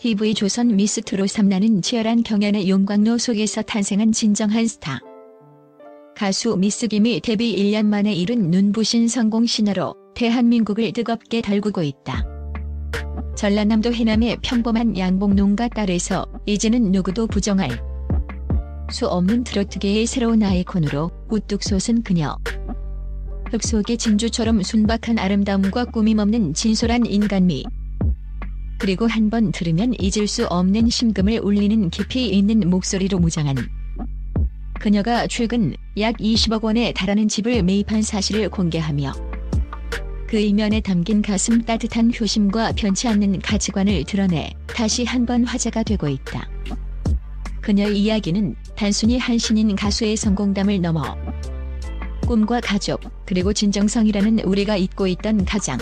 TV조선 미스트롯 3라는 치열한 경연의 용광로 속에서 탄생한 진정한 스타. 가수 미스김이 데뷔 1년 만에 이룬 눈부신 성공 신화로 대한민국을 뜨겁게 달구고 있다. 전라남도 해남의 평범한 양봉농가 딸에서 이제는 누구도 부정할 수 없는 트로트계의 새로운 아이콘으로 우뚝 솟은 그녀. 흙 속의 진주처럼 순박한 아름다움과 꾸밈없는 진솔한 인간미. 그리고 한 번 들으면 잊을 수 없는 심금을 울리는 깊이 있는 목소리로 무장한 그녀가 최근 약 20억 원에 달하는 집을 매입한 사실을 공개하며 그 이면에 담긴 가슴 따뜻한 효심과 변치 않는 가치관을 드러내 다시 한번 화제가 되고 있다. 그녀의 이야기는 단순히 한 신인 가수의 성공담을 넘어 꿈과 가족, 그리고 진정성이라는 우리가 잊고 있던 가장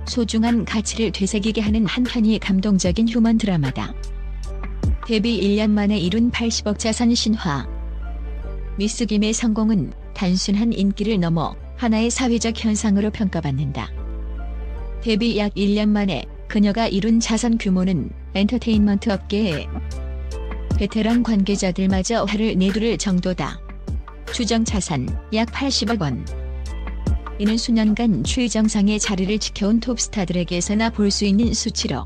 소중한 가치를 되새기게 하는 한편이 감동적인 휴먼 드라마다. 데뷔 1년 만에 이룬 80억 자산 신화. 미스김의 성공은 단순한 인기를 넘어 하나의 사회적 현상으로 평가받는다. 데뷔 약 1년 만에 그녀가 이룬 자산 규모는 엔터테인먼트 업계의 베테랑 관계자들마저 화를 내두를 정도다. 추정 자산 약 80억 원. 이는 수년간 최정상의 자리를 지켜온 톱스타들에게서나 볼 수 있는 수치로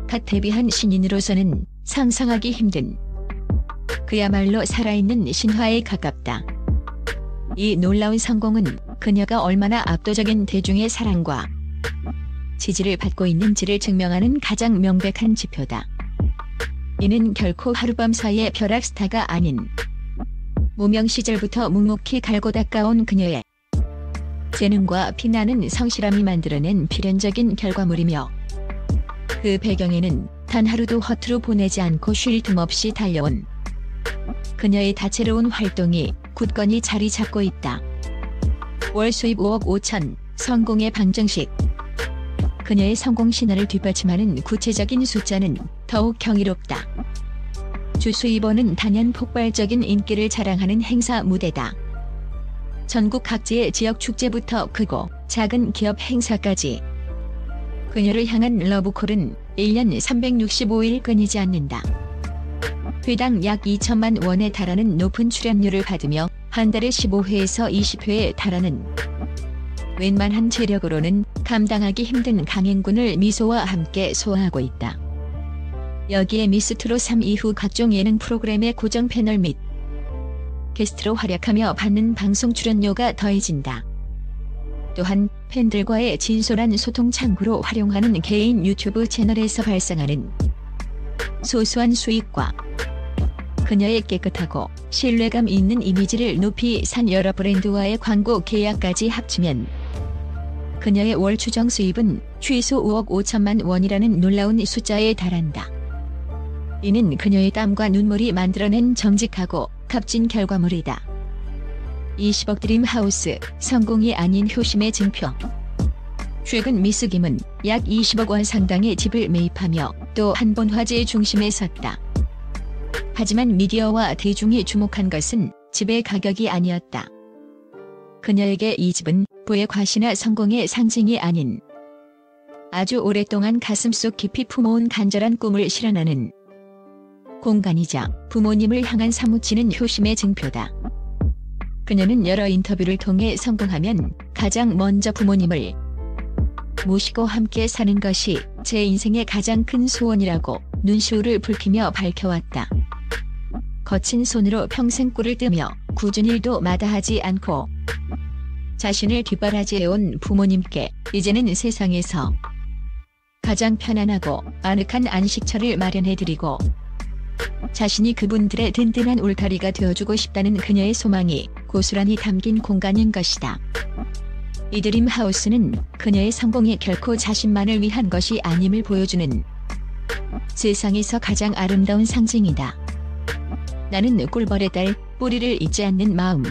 갓 데뷔한 신인으로서는 상상하기 힘든 그야말로 살아있는 신화에 가깝다. 이 놀라운 성공은 그녀가 얼마나 압도적인 대중의 사랑과 지지를 받고 있는지를 증명하는 가장 명백한 지표다. 이는 결코 하룻밤 사이의 벼락 스타가 아닌 무명 시절부터 묵묵히 갈고 닦아온 그녀의 재능과 피나는 성실함이 만들어낸 필연적인 결과물이며 그 배경에는 단 하루도 허투루 보내지 않고 쉴 틈 없이 달려온 그녀의 다채로운 활동이 굳건히 자리 잡고 있다. 월 수입 5억 5천, 성공의 방정식. 그녀의 성공 신화를 뒷받침하는 구체적인 숫자는 더욱 경이롭다. 주 수입원은 단연 폭발적인 인기를 자랑하는 행사 무대다. 전국 각지의 지역 축제부터 크고 작은 기업 행사까지 그녀를 향한 러브콜은 1년 365일 끊이지 않는다. 회당 약 2천만 원에 달하는 높은 출연료를 받으며 한 달에 15회에서 20회에 달하는 웬만한 재력으로는 감당하기 힘든 강행군을 미소와 함께 소화하고 있다. 여기에 미스트롯 3 이후 각종 예능 프로그램의 고정 패널 및 게스트로 활약하며 받는 방송 출연료가 더해진다. 또한 팬들과의 진솔한 소통 창구로 활용하는 개인 유튜브 채널에서 발생하는 소소한 수익과 그녀의 깨끗하고 신뢰감 있는 이미지를 높이 산 여러 브랜드와의 광고 계약까지 합치면 그녀의 월 추정 수입은 최소 5억 5천만 원이라는 놀라운 숫자에 달한다. 이는 그녀의 땀과 눈물이 만들어낸 정직하고 값진 결과물이다. 20억 드림 하우스, 성공이 아닌 효심의 증표. 최근 미스김은 약 20억 원 상당의 집을 매입하며 또 한 번 화제의 중심에 섰다. 하지만 미디어와 대중이 주목한 것은 집의 가격이 아니었다. 그녀에게 이 집은 부의 과시나 성공의 상징이 아닌 아주 오랫동안 가슴속 깊이 품어온 간절한 꿈을 실현하는 공간이자 부모님을 향한 사무치는 효심의 증표다. 그녀는 여러 인터뷰를 통해 성공하면 가장 먼저 부모님을 모시고 함께 사는 것이 제 인생의 가장 큰 소원이라고 눈시울을 붉히며 밝혀왔다. 거친 손으로 평생 꿀을 뜨며 굳은 일도 마다하지 않고 자신을 뒷바라지해온 부모님께 이제는 세상에서 가장 편안하고 아늑한 안식처를 마련해드리고 자신이 그분들의 든든한 울타리가 되어주고 싶다는 그녀의 소망이 고스란히 담긴 공간인 것이다. 이 드림 하우스는 그녀의 성공이 결코 자신만을 위한 것이 아님을 보여주는 세상에서 가장 아름다운 상징이다. 나는 꿀벌의 딸, 뿌리를 잊지 않는 마음.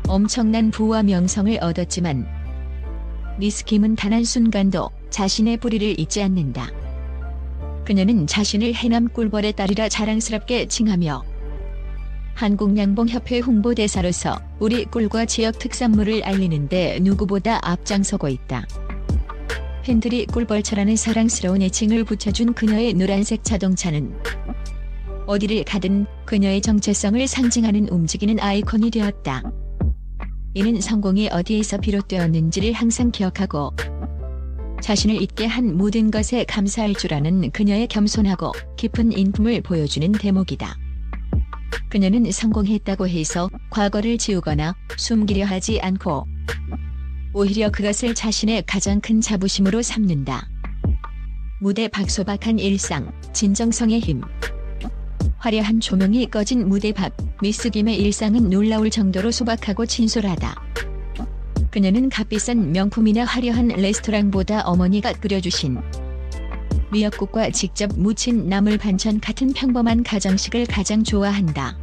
엄청난 부와 명성을 얻었지만 미스김은 단 한순간도 자신의 뿌리를 잊지 않는다. 그녀는 자신을 해남 꿀벌의 딸이라 자랑스럽게 칭하며 한국양봉협회 홍보대사로서 우리 꿀과 지역 특산물을 알리는데 누구보다 앞장서고 있다. 팬들이 꿀벌처라는 사랑스러운 애칭을 붙여준 그녀의 노란색 자동차는 어디를 가든 그녀의 정체성을 상징하는 움직이는 아이콘이 되었다. 이는 성공이 어디에서 비롯되었는지를 항상 기억하고 자신을 잊게 한 모든 것에 감사할 줄 아는 그녀의 겸손하고 깊은 인품을 보여주는 대목이다. 그녀는 성공했다고 해서 과거를 지우거나 숨기려 하지 않고 오히려 그것을 자신의 가장 큰 자부심으로 삼는다. 무대 박소박한 일상, 진정성의 힘. 화려한 조명이 꺼진 무대 밖, 미스 김의 일상은 놀라울 정도로 소박하고 진솔하다. 그녀는 값비싼 명품이나 화려한 레스토랑보다 어머니가 끓여주신 미역국과 직접 무친 나물 반찬 같은 평범한 가정식을 가장 좋아한다.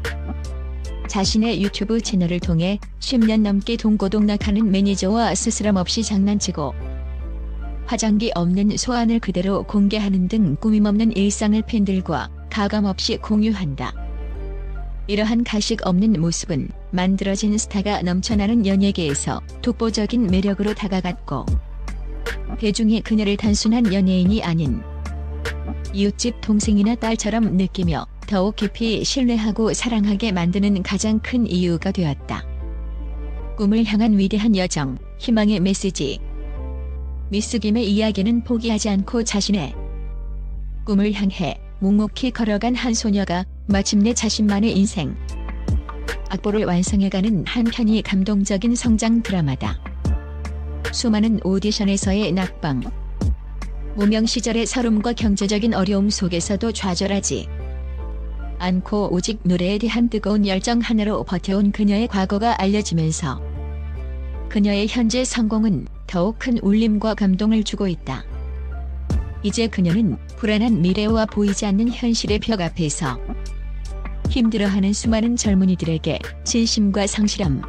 자신의 유튜브 채널을 통해 10년 넘게 동고동락하는 매니저와 스스럼 없이 장난치고 화장기 없는 소안을 그대로 공개하는 등 꾸밈없는 일상을 팬들과 가감없이 공유한다. 이러한 가식 없는 모습은 만들어진 스타가 넘쳐나는 연예계에서 독보적인 매력으로 다가갔고 대중이 그녀를 단순한 연예인이 아닌 이웃집 동생이나 딸처럼 느끼며 더욱 깊이 신뢰하고 사랑하게 만드는 가장 큰 이유가 되었다. 꿈을 향한 위대한 여정, 희망의 메시지. 미스 김의 이야기는 포기하지 않고 자신의 꿈을 향해 묵묵히 걸어간 한 소녀가 마침내 자신만의 인생 악보를 완성해가는 한편이 감동적인 성장 드라마다. 수많은 오디션에서의 낙방, 무명 시절의 서름과 경제적인 어려움 속에서도 좌절하지 않고 오직 노래에 대한 뜨거운 열정 하나로 버텨온 그녀의 과거가 알려지면서 그녀의 현재 성공은 더욱 큰 울림과 감동을 주고 있다. 이제 그녀는 불안한 미래와 보이지 않는 현실의 벽 앞에서 힘들어하는 수많은 젊은이들에게 진심과 성실함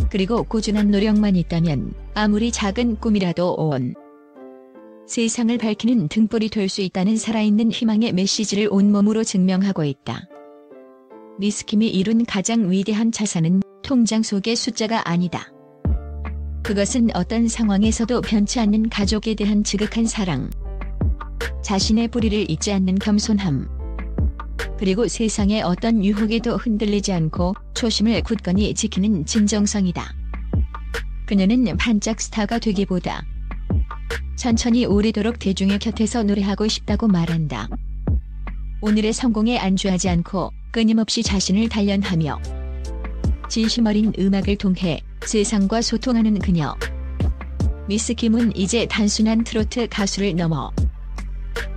그리고 꾸준한 노력만 있다면 아무리 작은 꿈이라도 온 세상을 밝히는 등불이 될 수 있다는 살아있는 희망의 메시지를 온몸으로 증명하고 있다. 미스 김이 이룬 가장 위대한 자산은 통장 속의 숫자가 아니다. 그것은 어떤 상황에서도 변치 않는 가족에 대한 지극한 사랑, 자신의 뿌리를 잊지 않는 겸손함, 그리고 세상의 어떤 유혹에도 흔들리지 않고 초심을 굳건히 지키는 진정성이다. 그녀는 반짝 스타가 되기보다 천천히 오래도록 대중의 곁에서 노래하고 싶다고 말한다. 오늘의 성공에 안주하지 않고 끊임없이 자신을 단련하며 진심 어린 음악을 통해 세상과 소통하는 그녀. 미스 김은 이제 단순한 트로트 가수를 넘어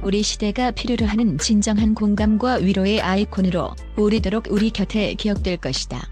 우리 시대가 필요로 하는 진정한 공감과 위로의 아이콘으로 오래도록 우리 곁에 기억될 것이다.